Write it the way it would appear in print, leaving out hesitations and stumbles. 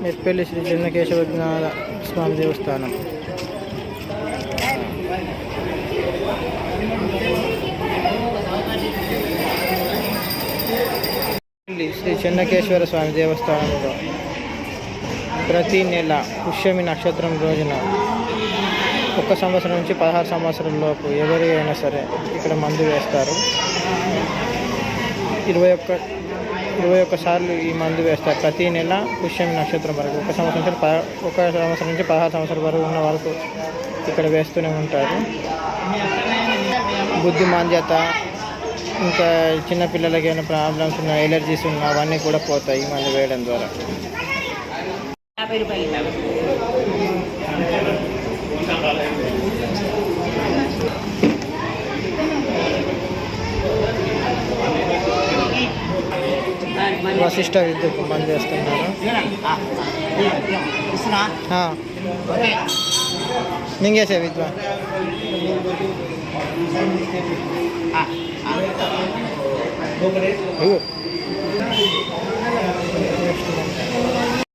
మెట్పల్లి శ్రీ చెన్నకేశవ స్వామి దేవస్థానం. శ్రీ చెన్నకేశ్వర స్వామి దేవస్థానంలో ప్రతి నెల పుష్యమి నక్షత్రం రోజున 1 సంవత్సరం నుంచి 16 సంవత్సరం లోపు ఎవరు అయినా సరే ఇక్కడ మందు వేస్తారు. 21 సార్లు ఈ మందు వేస్తారు ప్రతి నెల పుష్యమి నక్షత్రం వరకు. 1 సంవత్సరం నుంచి 16 సంవత్సరాల వరకు ఉన్న వరకు ఇక్కడ వేస్తూనే ఉంటారు. బుద్ధి మాంద్యత, ఇంకా చిన్నపిల్లలకి ఏమైనా ప్రాబ్లమ్స్ ఉన్నా, ఎలర్జీస్ ఉన్నా అవన్నీ కూడా పోతాయి ఈ మందు వేయడం ద్వారా. వశిష్ట విద్యుత్ మందు చేస్తున్నారు. మింగేసే విద్వా నెక్స్ట్